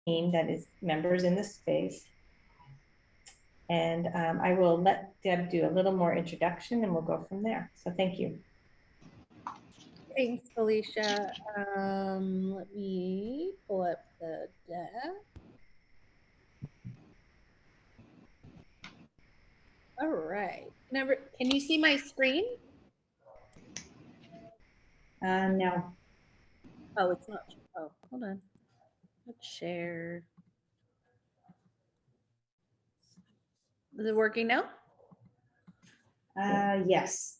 team that is members in the space. And I will let Deb do a little more introduction and we'll go from there. So thank you. Thanks, Felicia. Let me pull up the deck. All right. Can you see my screen? No. Oh, it's not. Oh, hold on. Let's share. Is it working now? Yes.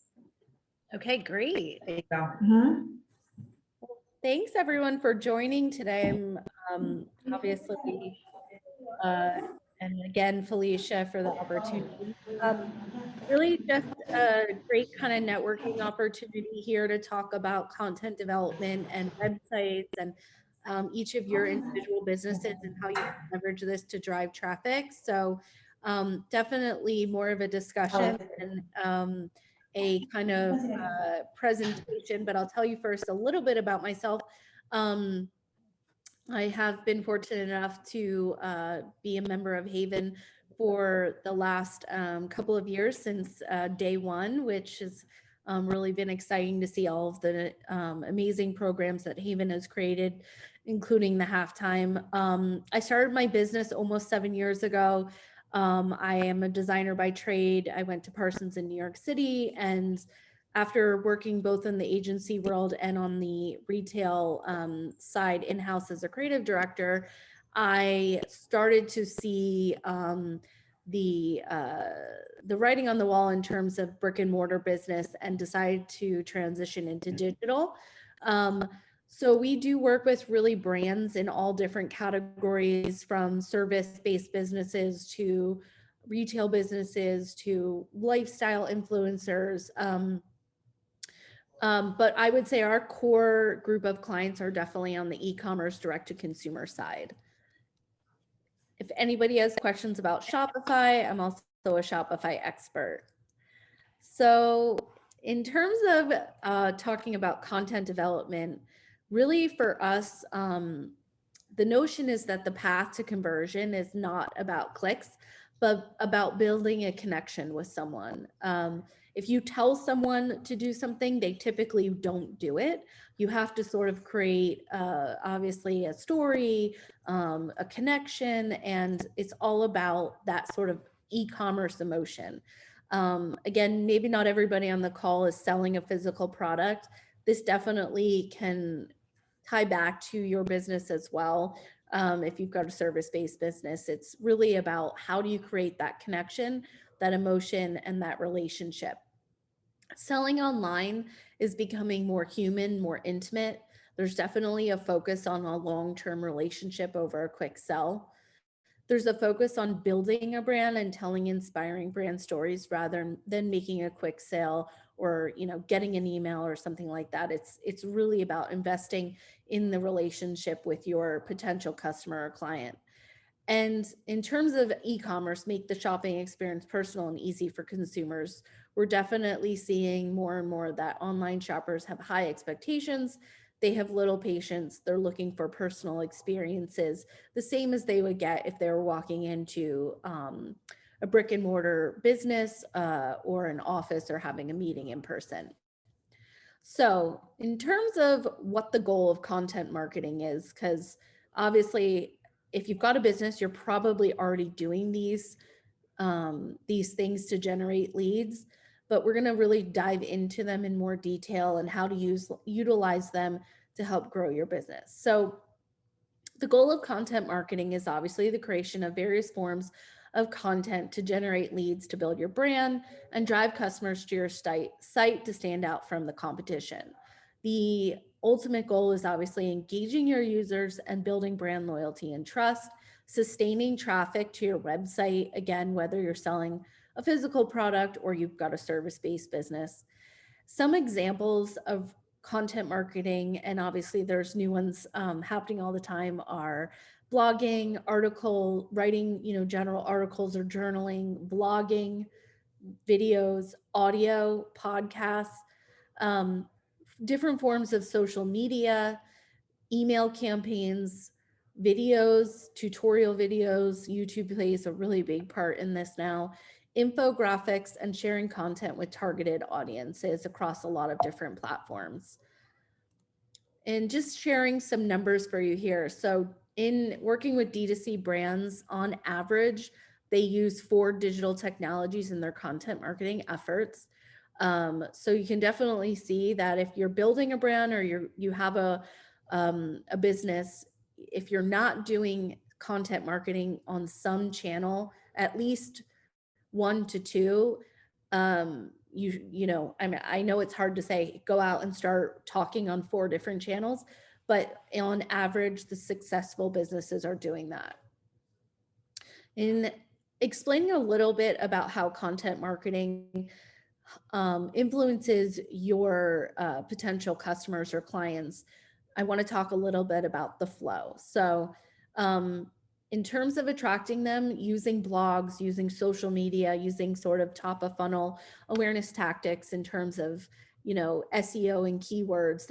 Okay, great. There you go. Well, thanks everyone for joining today. I'm obviously, and again, Felicia, for the opportunity. Really just a great kind of networking opportunity here to talk about content development and websites and each of your individual businesses and how you can leverage this to drive traffic. So definitely more of a discussion and a kind of presentation, but I'll tell you first a little bit about myself. I have been fortunate enough to be a member of HAYVN for the last couple of years since day one, which has really been exciting to see all of the amazing programs that HAYVN has created, including the halftime. I started my business almost 7 years ago. I am a designer by trade. I went to Parsons in New York City, and after working both in the agency world and on the retail side in-house as a creative director, I started to see the writing on the wall in terms of brick and mortar business and decided to transition into digital. So we do work with really brands in all different categories, from service-based businesses to retail businesses to lifestyle influencers. But I would say our core group of clients are definitely on the e-commerce direct-to-consumer side. If anybody has questions about Shopify, I'm also a Shopify expert. So in terms of talking about content development, really for us, the notion is that the path to conversion is not about clicks, but about building a connection with someone. If you tell someone to do something, they typically don't do it. You have to sort of create, obviously, a story, a connection, and it's all about that sort of e-commerce emotion. Again, maybe not everybody on the call is selling a physical product. This definitely can tie back to your business as well. If you've got a service-based business, it's really about how do you create that connection, that emotion, and that relationship. Selling online is becoming more human, more intimate. There's definitely a focus on a long-term relationship over a quick sell. There's a focus on building a brand and telling inspiring brand stories rather than making a quick sale or, you know, getting an email or something like that. It's really about investing in the relationship with your potential customer or client. And in terms of e-commerce, make the shopping experience personal and easy for consumers. We're definitely seeing more and more that online shoppers have high expectations. They have little patience. They're looking for personal experiences, the same as they would get if they were walking into a brick and mortar business or an office or having a meeting in person. So in terms of what the goal of content marketing is, because obviously if you've got a business, you're probably already doing these things to generate leads, but we're going to really dive into them in more detail and how to utilize them to help grow your business. So the goal of content marketing is obviously the creation of various forms of content to generate leads to build your brand and drive customers to your site to stand out from the competition. The ultimate goal is obviously engaging your users and building brand loyalty and trust, sustaining traffic to your website, again, whether you're selling a physical product or you've got a service-based business. Some examples of content marketing, and obviously there's new ones happening all the time, are blogging, article writing, general articles or journaling, blogging, videos, audio, podcasts, different forms of social media, email campaigns, videos, tutorial videos. YouTube plays a really big part in this now. Infographics and sharing content with targeted audiences across a lot of different platforms. And just sharing some numbers for you here. So in working with D2C brands, on average, they use 4 digital technologies in their content marketing efforts. So you can definitely see that if you're building a brand or you have a business, if you're not doing content marketing on some channel, at least 1 to 2, you know, I mean, I know it's hard to say go out and start talking on 4 different channels, but on average, the successful businesses are doing that. In explaining a little bit about how content marketing influences your potential customers or clients, I want to talk a little bit about the flow. So in terms of attracting them, using blogs, using social media, using sort of top of funnel awareness tactics in terms of, you know, SEO and keywords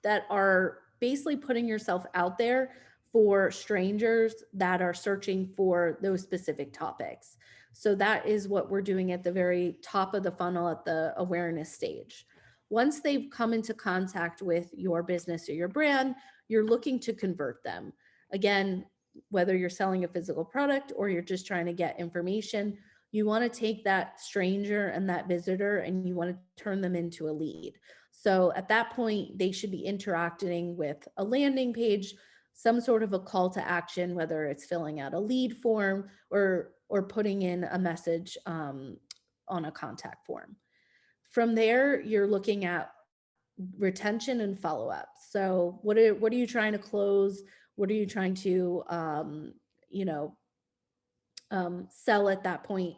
that are basically putting yourself out there for strangers that are searching for those specific topics. So that is what we're doing at the very top of the funnel at the awareness stage. Once they've come into contact with your business or your brand, you're looking to convert them. Again, whether you're selling a physical product or you're just trying to get information, you want to take that stranger and that visitor and you want to turn them into a lead. So at that point, they should be interacting with a landing page, some sort of a call to action, whether it's filling out a lead form or putting in a message on a contact form. From there, you're looking at retention and follow-up. So what are you trying to close? What are you trying to sell at that point?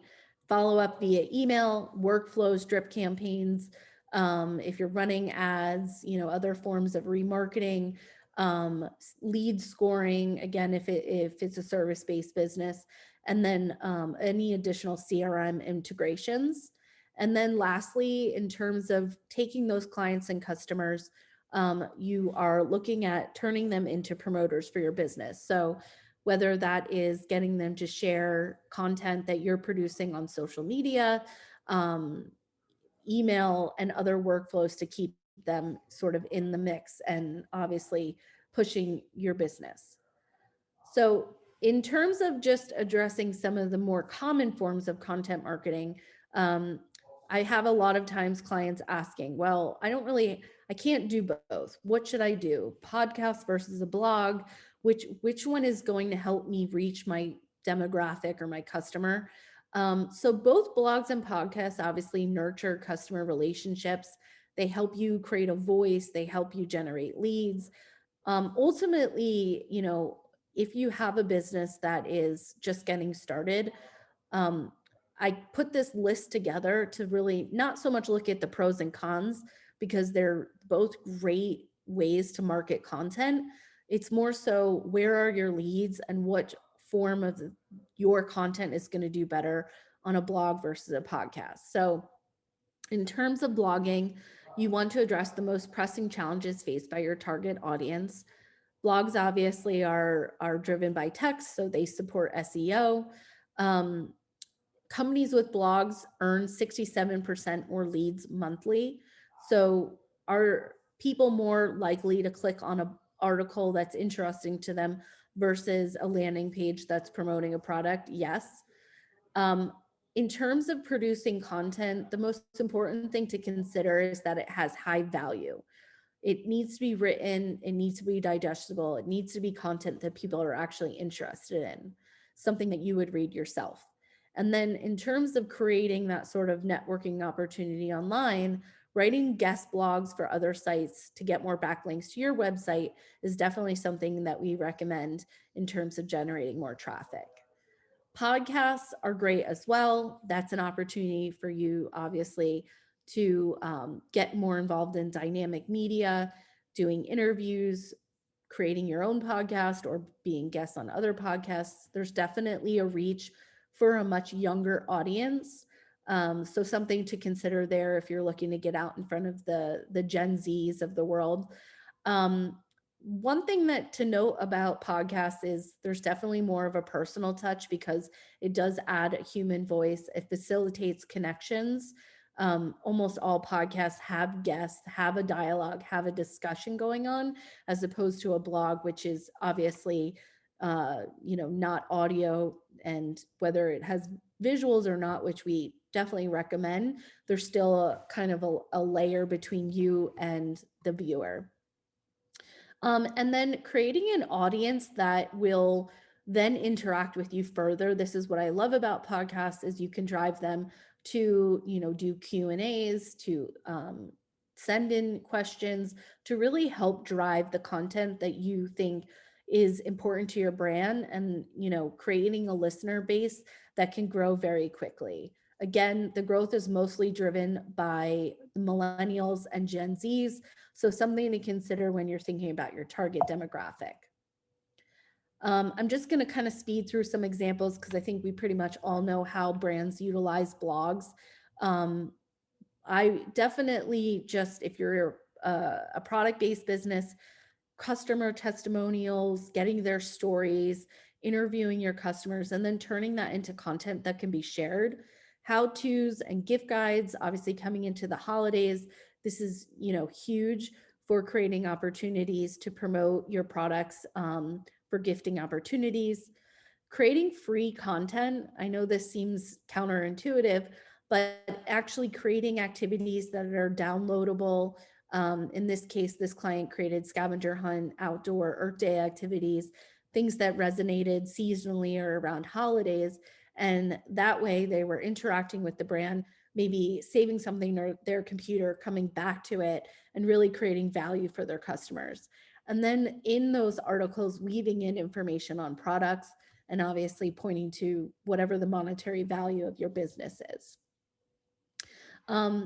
Follow up via email, workflows, drip campaigns. If you're running ads, you know, other forms of remarketing, lead scoring, again, if it's a service-based business, and then any additional CRM integrations. And then lastly, in terms of taking those clients and customers, you are looking at turning them into promoters for your business. So whether that is getting them to share content that you're producing on social media, email, and other workflows to keep them sort of in the mix and obviously pushing your business. So in terms of just addressing some of the more common forms of content marketing, I have a lot of times clients asking, well, I can't do both. What should I do? Podcast versus a blog? Which one is going to help me reach my demographic or my customer? So both blogs and podcasts obviously nurture customer relationships. They help you create a voice. They help you generate leads. Ultimately, you know, if you have a business that is just getting started, I put this list together to really not so much look at the pros and cons because they're both great ways to market content. It's more so where are your leads and what form of your content is going to do better on a blog versus a podcast. So in terms of blogging, you want to address the most pressing challenges faced by your target audience. Blogs obviously are driven by text, so they support SEO. Companies with blogs earn 67% more leads monthly. So are people more likely to click on an article that's interesting to them versus a landing page that's promoting a product? Yes. In terms of producing content, the most important thing to consider is that it has high value. It needs to be written, it needs to be digestible, it needs to be content that people are actually interested in, something that you would read yourself. And then in terms of creating that sort of networking opportunity online, writing guest blogs for other sites to get more backlinks to your website is definitely something that we recommend in terms of generating more traffic. Podcasts are great as well. That's an opportunity for you, obviously, to get more involved in dynamic media, doing interviews, creating your own podcast, or being guests on other podcasts. There's definitely a reach for a much younger audience. So something to consider there if you're looking to get out in front of the Gen Zs of the world. One thing that to note about podcasts is there's definitely more of a personal touch because it does add a human voice. It facilitates connections. Almost all podcasts have guests, have a dialogue, have a discussion going on, as opposed to a blog, which is obviously, not audio, and whether it has visuals or not, which we definitely recommend, there's still a kind of a layer between you and the viewer. And then creating an audience that will then interact with you further. This is what I love about podcasts is you can drive them to, do Q&As, to send in questions, to really help drive the content that you think is important to your brand, and, creating a listener base that can grow very quickly. Again, the growth is mostly driven by millennials and Gen Zs. So something to consider when you're thinking about your target demographic. I'm just going to kind of speed through some examples because I think we pretty much all know how brands utilize blogs. I definitely just, if you're a product-based business, customer testimonials, getting their stories, interviewing your customers, and then turning that into content that can be shared. How-tos and gift guides, obviously coming into the holidays. This is, huge for creating opportunities to promote your products for gifting opportunities. Creating free content. I know this seems counterintuitive, but actually creating activities that are downloadable. In this case, this client created scavenger hunt, outdoor Earth Day activities, things that resonated seasonally or around holidays. And that way they were interacting with the brand, maybe saving something on their computer, coming back to it, and really creating value for their customers. And then in those articles, weaving in information on products and obviously pointing to whatever the monetary value of your business is.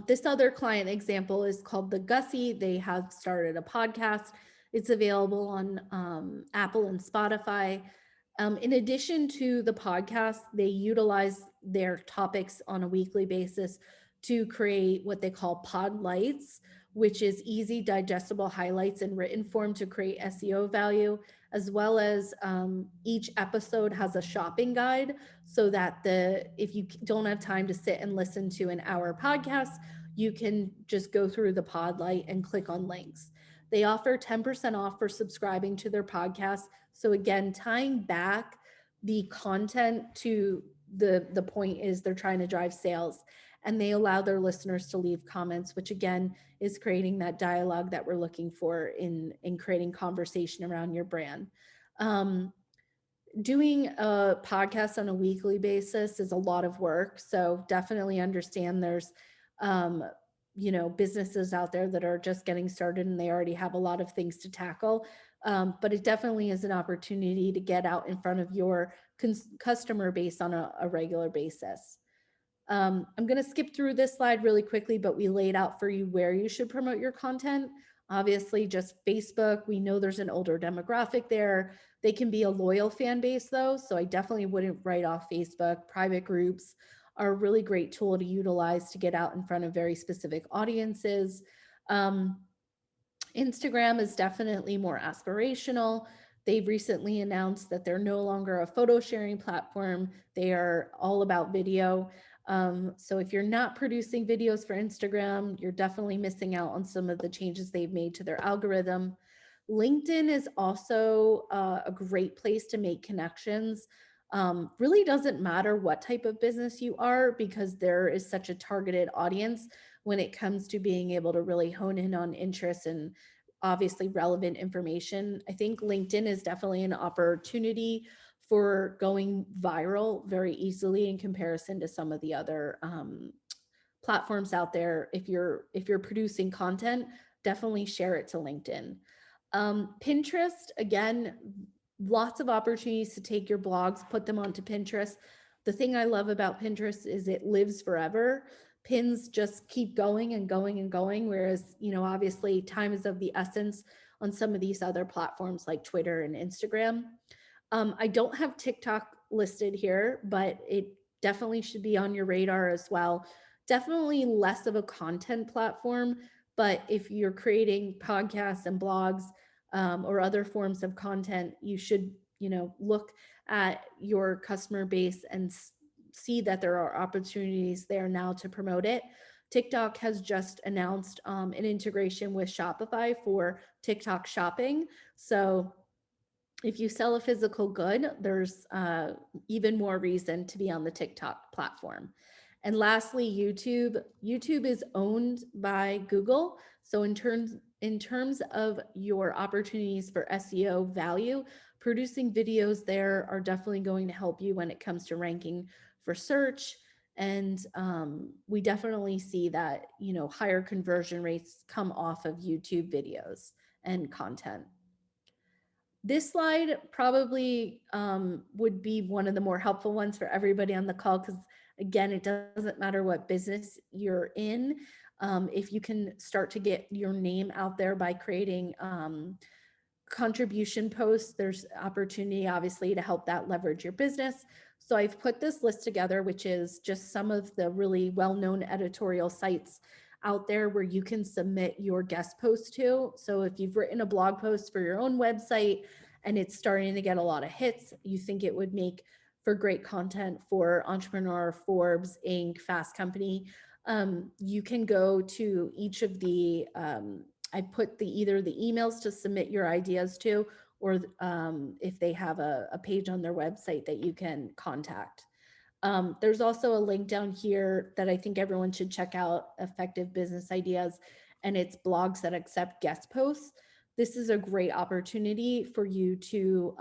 This other client example is called the Gussie. They have started a podcast. It's available on Apple and Spotify. In addition to the podcast, they utilize their topics on a weekly basis to create what they call pod lights, which is easy, digestible highlights in written form to create SEO value, as well as each episode has a shopping guide so that if you don't have time to sit and listen to an hour podcast, you can just go through the pod light and click on links. They offer 10% off for subscribing to their podcast. So again, tying back the content to the point is they're trying to drive sales, and they allow their listeners to leave comments, which again is creating that dialogue that we're looking for in creating conversation around your brand. Doing a podcast on a weekly basis is a lot of work. So definitely understand there's, businesses out there that are just getting started and they already have a lot of things to tackle. But it definitely is an opportunity to get out in front of your customer base on a regular basis. I'm going to skip through this slide really quickly, but we laid out for you where you should promote your content. Obviously, just Facebook. We know there's an older demographic there. They can be a loyal fan base though, so I definitely wouldn't write off Facebook. Private groups are a really great tool to utilize to get out in front of very specific audiences. Instagram is definitely more aspirational. They've recently announced that they're no longer a photo sharing platform. They are all about video. So if you're not producing videos for Instagram, you're definitely missing out on some of the changes they've made to their algorithm. LinkedIn is also a great place to make connections. Really doesn't matter what type of business you are because there is such a targeted audience when it comes to being able to really hone in on interests and obviously relevant information. I think LinkedIn is definitely an opportunity for going viral very easily in comparison to some of the other platforms out there. If you're producing content, definitely share it to LinkedIn. Pinterest, again, lots of opportunities to take your blogs, put them onto Pinterest. The thing I love about Pinterest is it lives forever. Pins just keep going and going and going, whereas, obviously time is of the essence on some of these other platforms like Twitter and Instagram. I don't have TikTok listed here, but it definitely should be on your radar as well. Definitely less of a content platform, but if you're creating podcasts and blogs, or other forms of content, you should, look at your customer base and see that there are opportunities there now to promote it. TikTok has just announced an integration with Shopify for TikTok shopping. So if you sell a physical good, there's even more reason to be on the TikTok platform. And lastly, YouTube. YouTube is owned by Google. So in terms of your opportunities for SEO value, producing videos there are definitely going to help you when it comes to ranking for search. And we definitely see that, higher conversion rates come off of YouTube videos and content. This slide probably would be one of the more helpful ones for everybody on the call, because again, it doesn't matter what business you're in. If you can start to get your name out there by creating contribution posts, there's opportunity obviously to help that leverage your business. So I've put this list together, which is just some of the really well-known editorial sites out there where you can submit your guest post to. So if you've written a blog post for your own website and it's starting to get a lot of hits, you think it would make for great content for Entrepreneur, Forbes, Inc., Fast Company, you can go to each of the, I put either the emails to submit your ideas to, or if they have a page on their website that you can contact. There's also a link down here that I think everyone should check out, Effective Business Ideas, and it's blogs that accept guest posts. This is a great opportunity for you to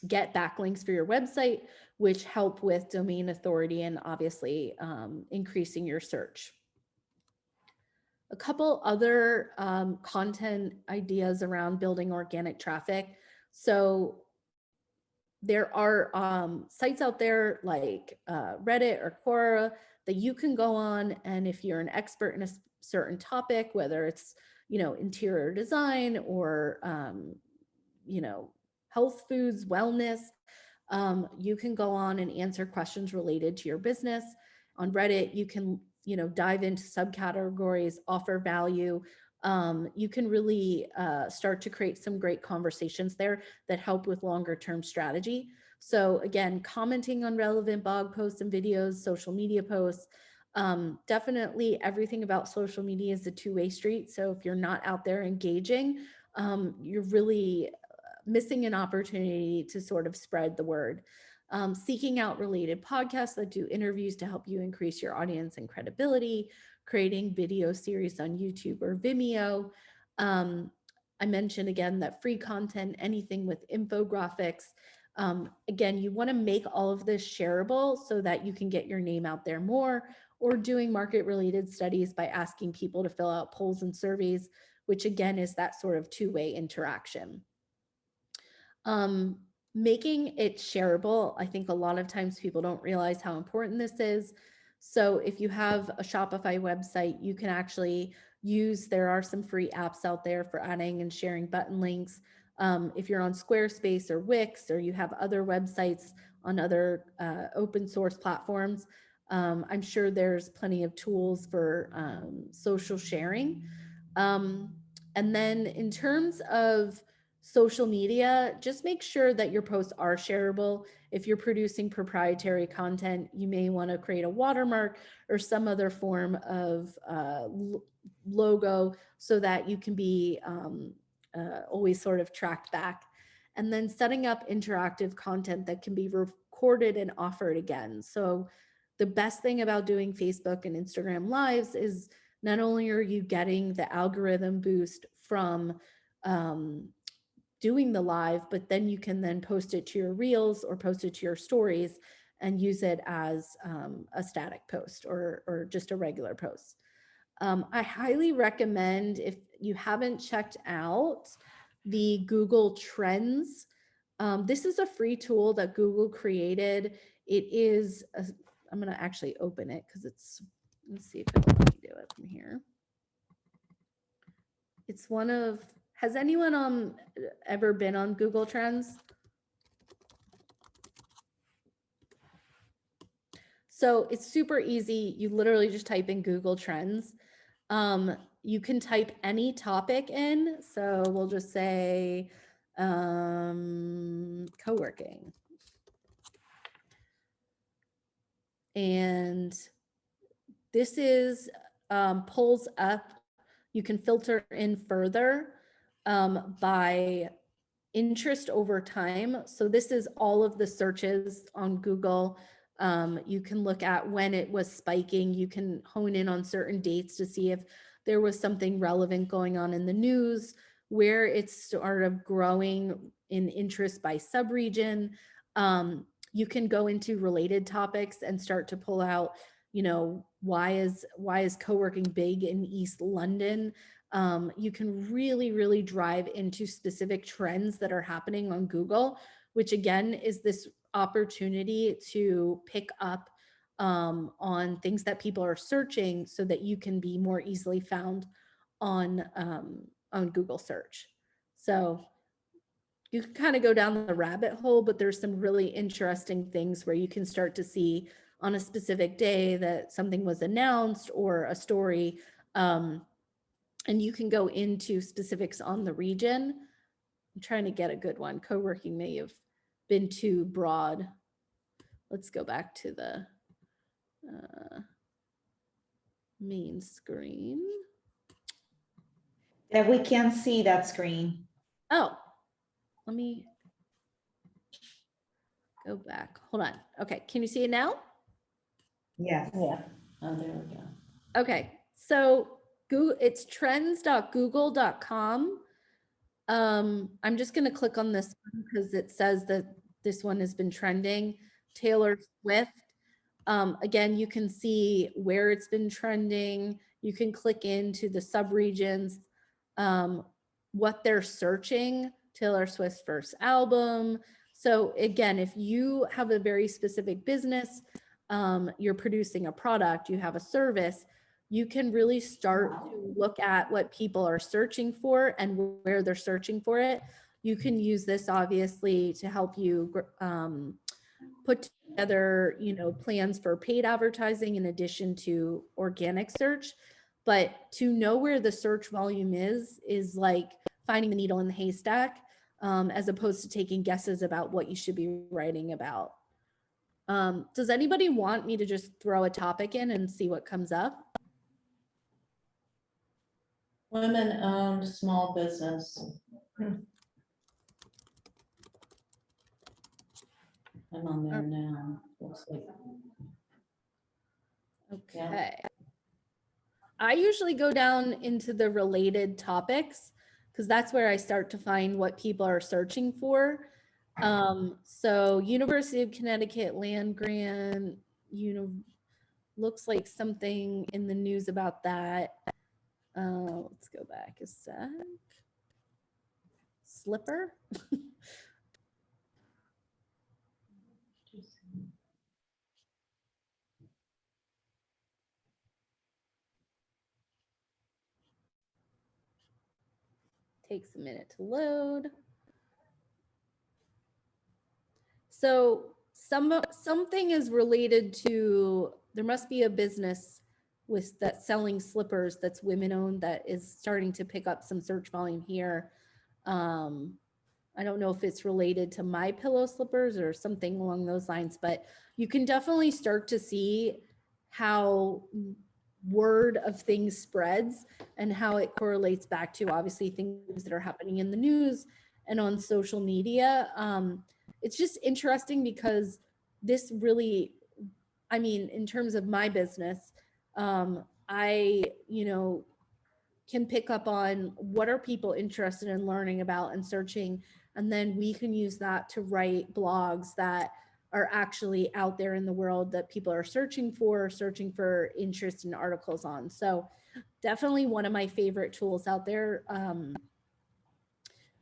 get backlinks for your website, which help with domain authority and obviously increasing your search. A couple other content ideas around building organic traffic. So there are sites out there like Reddit or Quora that you can go on, and if you're an expert in a certain topic, whether it's interior design or health foods, wellness, you can go on and answer questions related to your business. On Reddit, you can dive into subcategories, offer value. You can really start to create some great conversations there that help with longer term strategy. So again, commenting on relevant blog posts and videos, social media posts. Definitely everything about social media is a two-way street. So if you're not out there engaging, you're really missing an opportunity to sort of spread the word. Seeking out related podcasts that do interviews to help you increase your audience and credibility, creating video series on YouTube or Vimeo. I mentioned again that free content, anything with infographics. Again, you want to make all of this shareable so that you can get your name out there more, or doing market related studies by asking people to fill out polls and surveys, which again is that sort of two-way interaction. Making it shareable. I think a lot of times people don't realize how important this is. So if you have a Shopify website, you can actually there are some free apps out there for adding and sharing button links. If you're on Squarespace or Wix, or you have other websites on other open source platforms, I'm sure there's plenty of tools for social sharing. And then in terms of social media, just make sure that your posts are shareable. If you're producing proprietary content, you may want to create a watermark or some other form of logo so that you can be always sort of tracked back. And then setting up interactive content that can be recorded and offered again. So the best thing about doing Facebook and Instagram Lives is not only are you getting the algorithm boost from doing the live, but then you can then post it to your reels or post it to your stories and use it as a static post or just a regular post. I highly recommend, if you haven't checked out the Google Trends, this is a free tool that Google created. It is, I'm going to actually open it because let's see if it'll let me do it from here. It's has anyone ever been on Google Trends? So it's super easy. You literally just type in Google Trends. You can type any topic in. So we'll just say co-working. And this is pulls up. You can filter in further by interest over time. So this is all of the searches on Google. You can look at when it was spiking. You can hone in on certain dates to see if there was something relevant going on in the news, where it's sort of growing in interest by subregion. You can go into related topics and start to pull out, you know, why is co-working big in East London? You can really drive into specific trends that are happening on Google, which again is this opportunity to pick up on things that people are searching so that you can be more easily found on Google search. So you can kind of go down the rabbit hole, but there's some really interesting things where you can start to see on a specific day that something was announced or a story. And you can go into specifics on the region. I'm trying to get a good one. Co-working may have been too broad. Let's go back to the main screen. That we can't see that screen. Oh, let me go back. Hold on. Okay, can you see it now? Yes. Yeah. Oh, there we go. Okay, so it's trends.google.com. I'm just going to click on this one because it says that this one has been trending. Taylor Swift. Again, you can see where it's been trending. You can click into the subregions, what they're searching, Taylor Swift's first album. So again, if you have a very specific business, you're producing a product, you have a service, you can really start to look at what people are searching for and where they're searching for it. You can use this obviously to help you put together, you know, plans for paid advertising in addition to organic search. But to know where the search volume is like finding the needle in the haystack, as opposed to taking guesses about what you should be writing about. Does anybody want me to just throw a topic in and see what comes up? Women-owned small business. I'm on there now. Looks like. Okay. I usually go down into the related topics because that's where I start to find what people are searching for. So University of Connecticut land grant, looks like something in the news about that. Let's go back a sec. Slipper. Takes a minute to load. So something is related to, there must be a business with that selling slippers that's women owned that is starting to pick up some search volume here. I don't know if it's related to My Pillow slippers or something along those lines, but you can definitely start to see how word of things spreads and how it correlates back to obviously things that are happening in the news and on social media. It's just interesting because this really, I mean, in terms of my business, I, can pick up on what are people interested in learning about and searching, and then we can use that to write blogs that are actually out there in the world that people are searching for interest in articles on. So definitely one of my favorite tools out there. And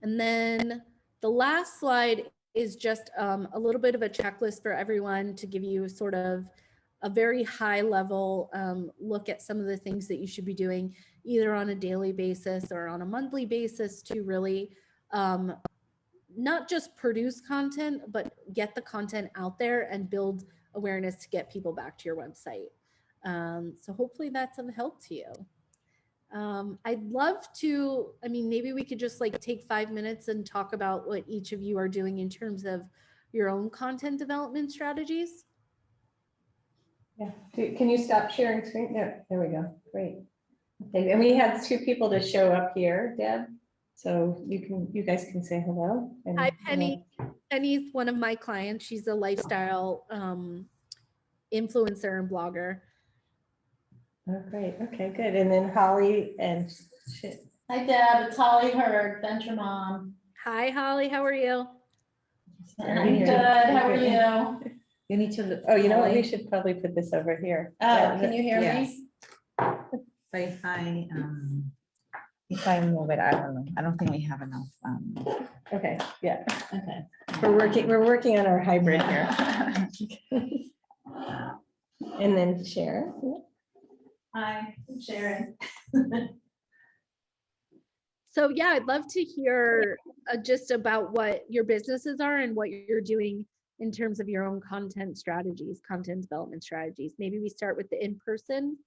then the last slide is just a little bit of a checklist for everyone to give you sort of a very high level look at some of the things that you should be doing either on a daily basis or on a monthly basis to really not just produce content, but get the content out there and build awareness to get people back to your website. So hopefully that's of help to you. I'd love to, I mean, maybe we could just like take 5 minutes and talk about what each of you are doing in terms of your own content development strategies. Yeah, can you stop sharing screen? There we go, great. Okay, and we had 2 people to show up here, Deb, so you guys can say hello. And, Hi, Penny. Penny's one of my clients. She's a lifestyle influencer and blogger. Oh, great, okay, good. And then Holly and Hi Deb, it's Holly Hurd, Venture Mom. Hi, Holly. How are you? I'm good, how are you? You need to look. oh, you know what, we Holly. should probably put this over here. Oh, can you hear Yes. me? Say hi, if I move it, I don't know. I don't think we have enough. Okay, yeah, Okay. we're working on our hybrid here. And then Sharon. Hi, I'm Sharon. So yeah, I'd love to hear just about what your businesses are and what you're doing in terms of your own content strategies, content development strategies. Maybe we start with the in-person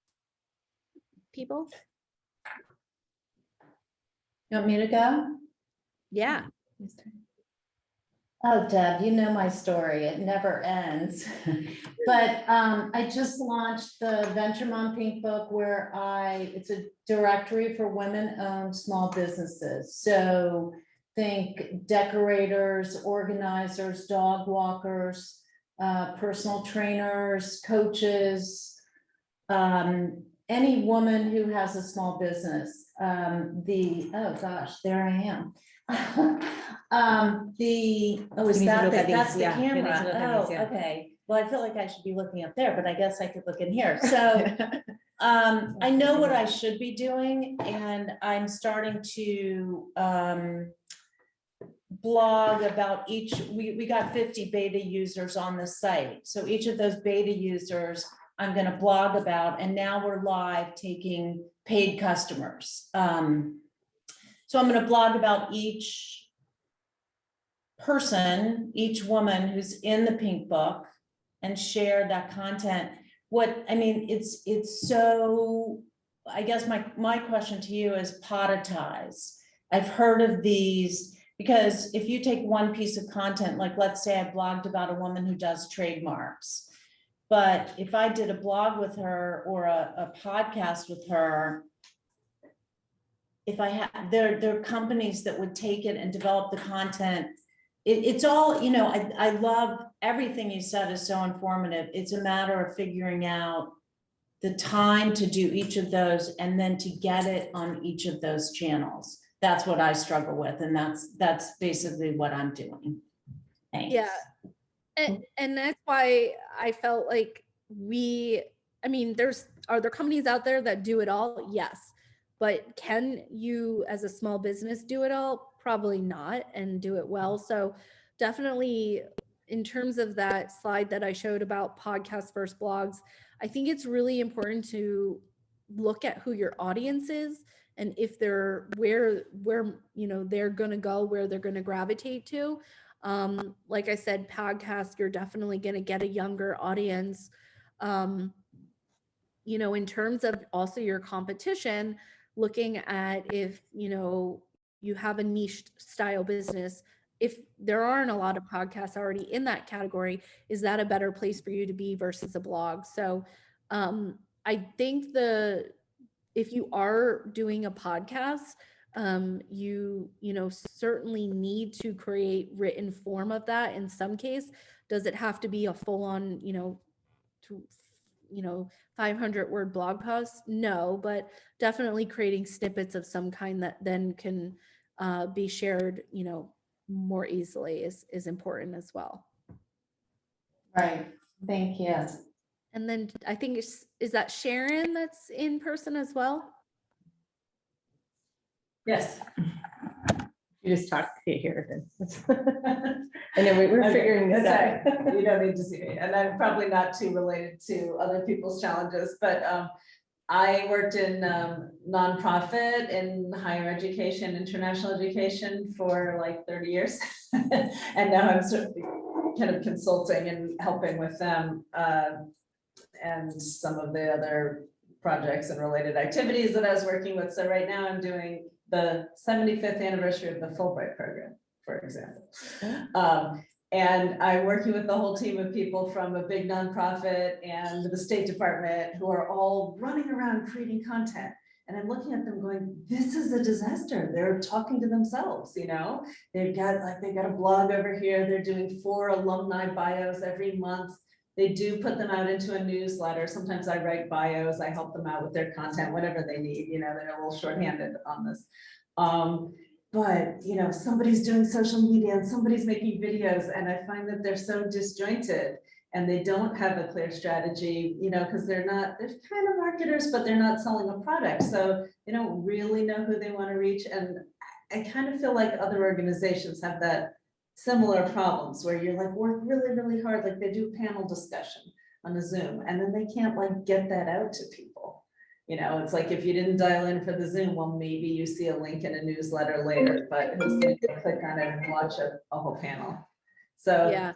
people. You want me to go? Yeah. Oh, Deb, you know my story. It never ends. But I just launched the Venture Mom Pink Book where it's a directory for women-owned small businesses. So think decorators, organizers, dog walkers, personal trainers, coaches, any woman who has a small business. Oh gosh, there I am. Is need to that look at that's these, the yeah, you need to camera? look at Oh, these, yeah. okay. Well, I feel like I should be looking up there, but I guess I could look in here. So I know what I should be doing, and I'm starting to blog about each. We got 50 beta users on the site. So each of those beta users I'm going to blog about, and now we're live taking paid customers. So I'm going to blog about each person, each woman who's in the Pink Book, and share that content. It's so, I guess my question to you is poditize. I've heard of these, because if you take one piece of content, like let's say I blogged about a woman who does trademarks, but if I did a blog with her or a podcast with her, if I had, there are companies that would take it and develop the content. It's all, I love everything you said is so informative. It's a matter of figuring out the time to do each of those and then to get it on each of those channels. That's what I struggle with. And that's basically what I'm doing. Thanks. Yeah. And that's why I felt like are there companies out there that do it all? Yes. But can you as a small business do it all? Probably not, and do it well. So definitely in terms of that slide that I showed about podcasts versus blogs, I think it's really important to look at who your audience is and if they're where they're going to go, where they're going to gravitate to. Like I said, podcast, you're definitely going to get a younger audience. In terms of also your competition, looking at if, you have a niche style business, if there aren't a lot of podcasts already in that category, is that a better place for you to be versus a blog? So I think if you are doing a podcast, you certainly need to create written form of that in some case. Does it have to be a full on, 500 word blog post? No, but definitely creating snippets of some kind that then can be shared, more easily is important as well. Right. Thank you. And then I think is that Sharon that's in person as well? Yes. You just talk to here. And then we're Okay, figuring this that's out. right. You don't need to see me. And I'm probably not too related to other people's challenges, but I worked in nonprofit in higher education, international education for like 30 years. And now I'm sort of kind of consulting and helping with them and some of the other projects and related activities that I was working with. So right now I'm doing the 75th anniversary of the Fulbright program, for example. And I'm working with the whole team of people from a big nonprofit and the State Department who are all running around creating content. And I'm looking at them going, this is a disaster. They're talking to themselves, you know? They've got a blog over here. They're doing 4 alumni bios every month. They do put them out into a newsletter. Sometimes I write bios, I help them out with their content, whatever they need, you know, they're a little shorthanded on this. But, you know, somebody's doing social media and somebody's making videos, and I find that they're so disjointed and they don't have a clear strategy, you know, because they're kind of marketers, but they're not selling a product. So they don't really know who they want to reach. And I kind of feel like other organizations have that similar problems where you're like, work really, really hard. Like they do panel discussion on a Zoom and then they can't like get that out to people. You know, it's like if you didn't dial in for the Zoom, well, maybe you see a link in a newsletter later, but who's going to click on it and watch a whole panel? So Yeah.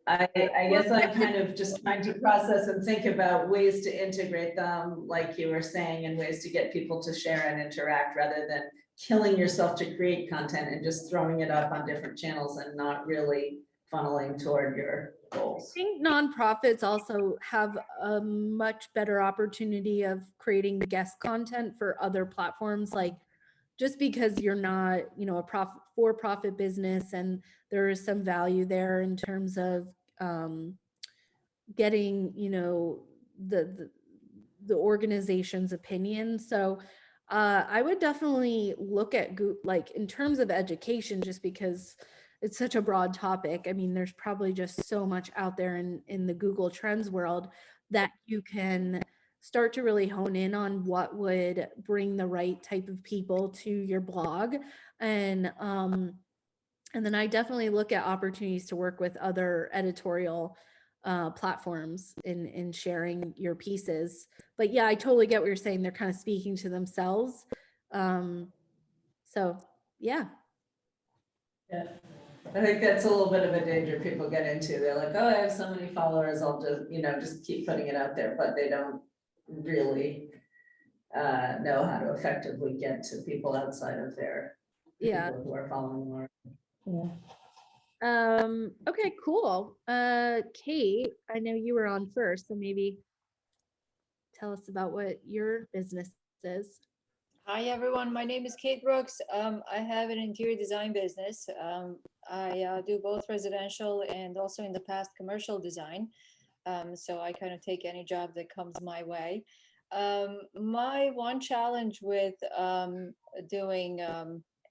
I guess I'm kind of just trying to process and think about ways to integrate them, like you were saying, and ways to get people to share and interact rather than killing yourself to create content and just throwing it up on different channels and not really funneling toward your goals. I think nonprofits also have a much better opportunity of creating guest content for other platforms. Like just because you're not, you know, a for-profit business and there is some value there in terms of getting, you know, the organization's opinion. So I would definitely look at like in terms of education, just because it's such a broad topic. I mean, there's probably just so much out there in the Google Trends world that you can start to really hone in on what would bring the right type of people to your blog. And then I definitely look at opportunities to work with other editorial platforms in sharing your pieces. But yeah, I totally get what you're saying. They're kind of speaking to themselves. So yeah. Yeah, I think that's a little bit of a danger people get into. They're like, oh, I have so many followers, I'll just, you know, just keep putting it out there, but they don't really know how to effectively get to people outside of their people who are following more. Yeah. Okay, cool. Kate, I know you were on first, so maybe tell us about what your business is. Hi, everyone. My name is Kate Brooks. I have an interior design business. I do both residential and also in the past commercial design. So I kind of take any job that comes my way. My one challenge with doing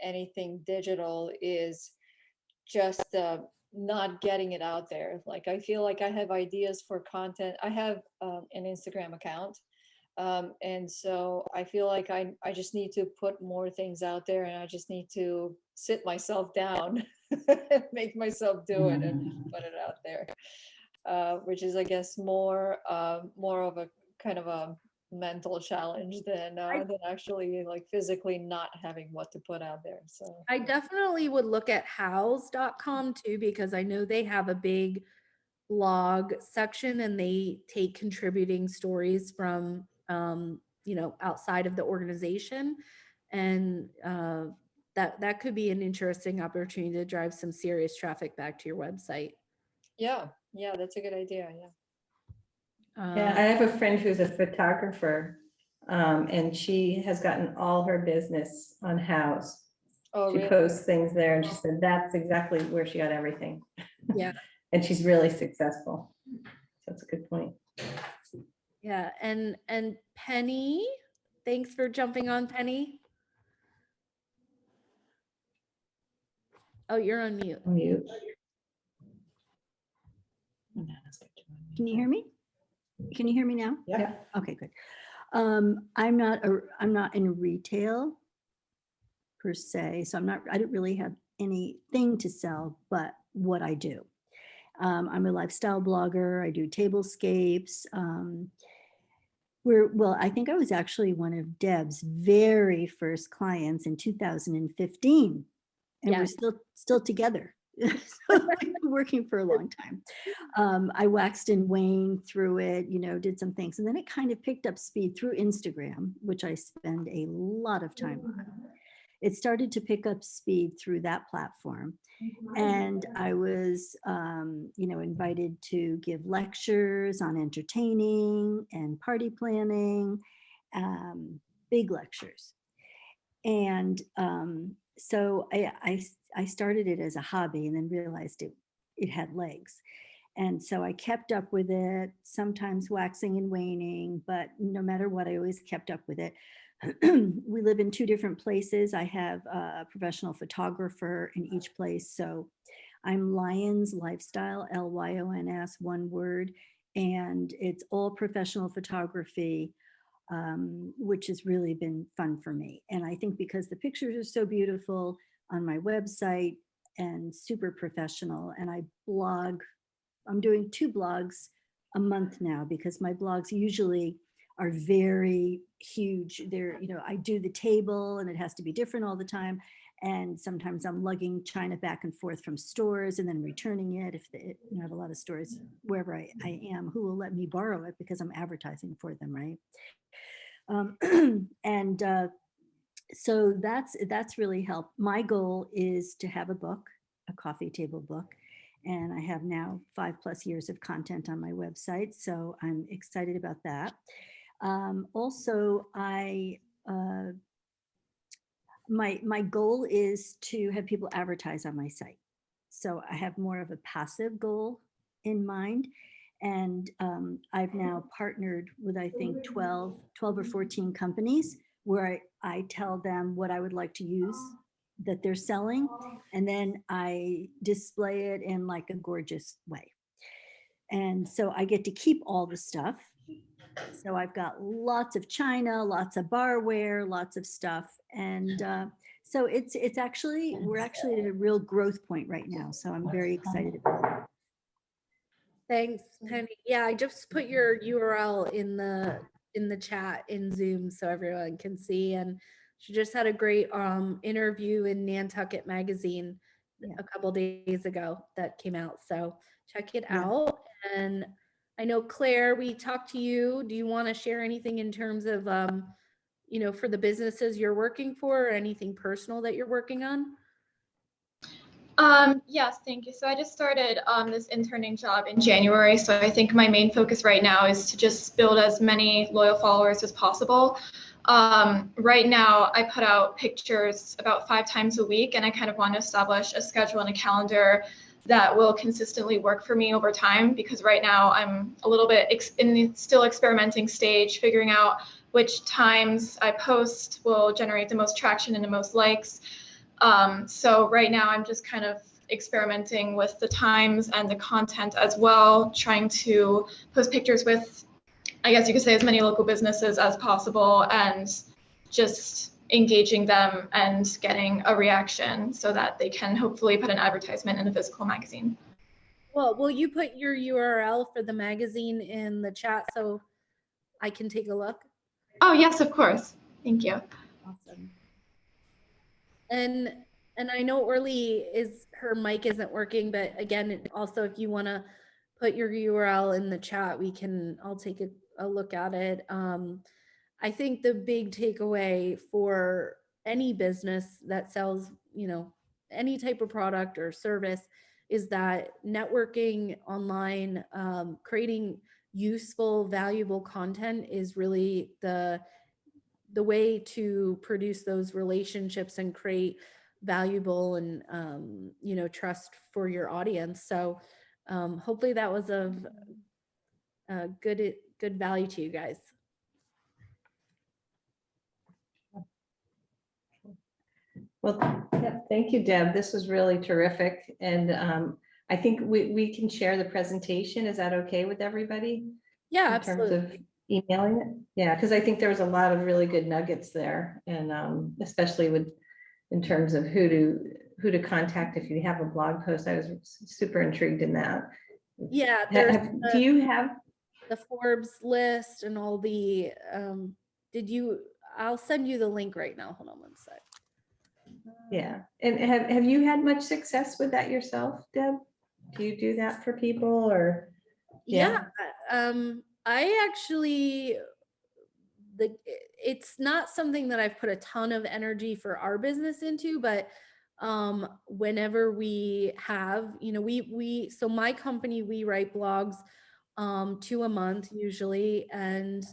anything digital is just not getting it out there. Like I feel like I have ideas for content. I have an Instagram account. And so I feel like I just need to put more things out there, and I just need to sit myself down, make myself do it and put it out there, which is, I guess, more of a kind of a mental challenge than actually like physically not having what to put out there. So I definitely would look at hows.com too, because I know they have a big blog section and they take contributing stories from you know, outside of the organization, and that could be an interesting opportunity to drive some serious traffic back to your website. yeah, that's a good idea. Yeah, I have a friend who's a photographer, and she has gotten all her business on House. Oh, She really? posts things there, and she said that's exactly where she got everything. Yeah. And she's really successful. So that's a good point. Yeah, and Penny, thanks for jumping on, Penny. Oh, you're on mute. Mute. Can you hear me? Can you hear me now? Yeah. Okay, good. I'm not in retail per se, so I don't really have anything to sell but what I do. I'm a lifestyle blogger. I do tablescapes. I think I was actually one of Deb's very first clients in 2015, and we're still together. So we've been working for a long time. I waxed and waned through it, did some things. And then it kind of picked up speed through Instagram, which I spend a lot of time on. It started to pick up speed through that platform. And I was, invited to give lectures on entertaining and party planning, big lectures. And so I started it as a hobby and then realized it had legs. And so I kept up with it, sometimes waxing and waning, but no matter what, I always kept up with it. We live in 2 different places. I have a professional photographer in each place. So I'm Lyons Lifestyle, Lyons, one word, and it's all professional photography, which has really been fun for me. And I think because the pictures are so beautiful on my website and super professional, and I blog, I'm doing 2 blogs a month now because my blogs usually are very huge. They're, I do the table and it has to be different all the time. And sometimes I'm lugging china back and forth from stores and then returning it. If they, I have a lot of stores wherever I am who will let me borrow it because I'm advertising for them, right? So that's really helped. My goal is to have a book, a coffee table book. And I have now 5+ years of content on my website. So I'm excited about that. Also, my goal is to have people advertise on my site. So I have more of a passive goal in mind. And I've now partnered with, I think, 12 or 14 companies where I tell them what I would like to use that they're selling. And then I display it in like a gorgeous way. And so I get to keep all the stuff. So I've got lots of china, lots of barware, lots of stuff. And so it's actually, we're actually at a real growth point right now. So I'm very excited about it. Thanks, Penny. Yeah, I just put your URL in the chat in Zoom so everyone can see. And she just had a great interview in Nantucket magazine a couple days ago that came out. So check it out. And I know, Claire, we talked to you. Do you want to share anything in terms of, for the businesses you're working for, or anything personal that you're working on? Yes, thank you. So I just started this interning job in January. So I think my main focus right now is to just build as many loyal followers as possible. Right now, I put out pictures about 5 times a week, and I kind of want to establish a schedule and a calendar that will consistently work for me over time, because right now I'm a little bit in the still experimenting stage, figuring out which times I post will generate the most traction and the most likes. So right now I'm just kind of experimenting with the times and the content as well, trying to post pictures with, I guess you could say, as many local businesses as possible, and just engaging them and getting a reaction so that they can hopefully put an advertisement in a physical magazine. Well, will you put your URL for the magazine in the chat so I can take a look? Oh, yes, of course. Thank you. Awesome. And I know Orly her mic isn't working, but again, also if you want to put your URL in the chat, I'll take a look at it. I think the big takeaway for any business that sells, any type of product or service is that networking online, creating useful, valuable content is really the way to produce those relationships and create valuable and trust for your audience. So hopefully that was of good value to you guys. Well, yeah, thank you, Deb. This was really terrific. And I think we can share the presentation. Is that okay with everybody? Yeah, in absolutely. terms of emailing it? Yeah, because I think there was a lot of really good nuggets there. And especially in terms of who to contact if you have a blog post. I was super intrigued in that. Yeah, Do you have the Forbes list and all the I'll send you the link right now. Hold on one sec. Yeah. And have you had much success with that yourself, Deb? Do you do that for people or? Yeah, I actually, it's not something that I've put a ton of energy for our business into, but whenever we have, you know, so my company, we write blogs 2 a month usually, and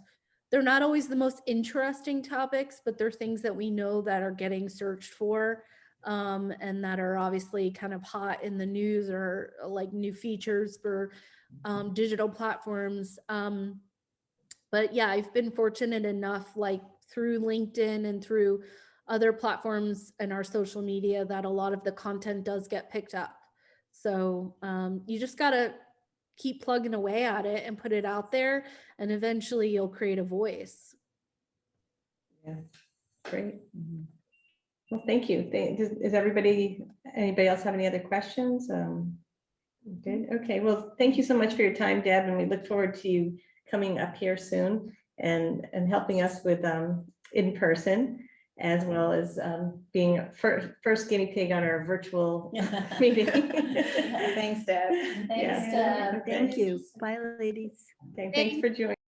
they're not always the most interesting topics, but they're things that we know that are getting searched for, and that are obviously kind of hot in the news, or like new features for digital platforms. But yeah, I've been fortunate enough, like through LinkedIn and through other platforms and our social media, that a lot of the content does get picked up. So you just gotta keep plugging away at it and put it out there, and eventually you'll create a voice. Yeah, great. Well, thank you. Is anybody else have any other questions? Good. Okay. Well, thank you so much for your time, Deb, and we look forward to you coming up here soon and helping us with in person, as well as being first guinea pig on our virtual meeting. Thanks, Deb. Yeah. Thanks, Deb. Thank you. Bye, ladies. Okay, thanks for joining.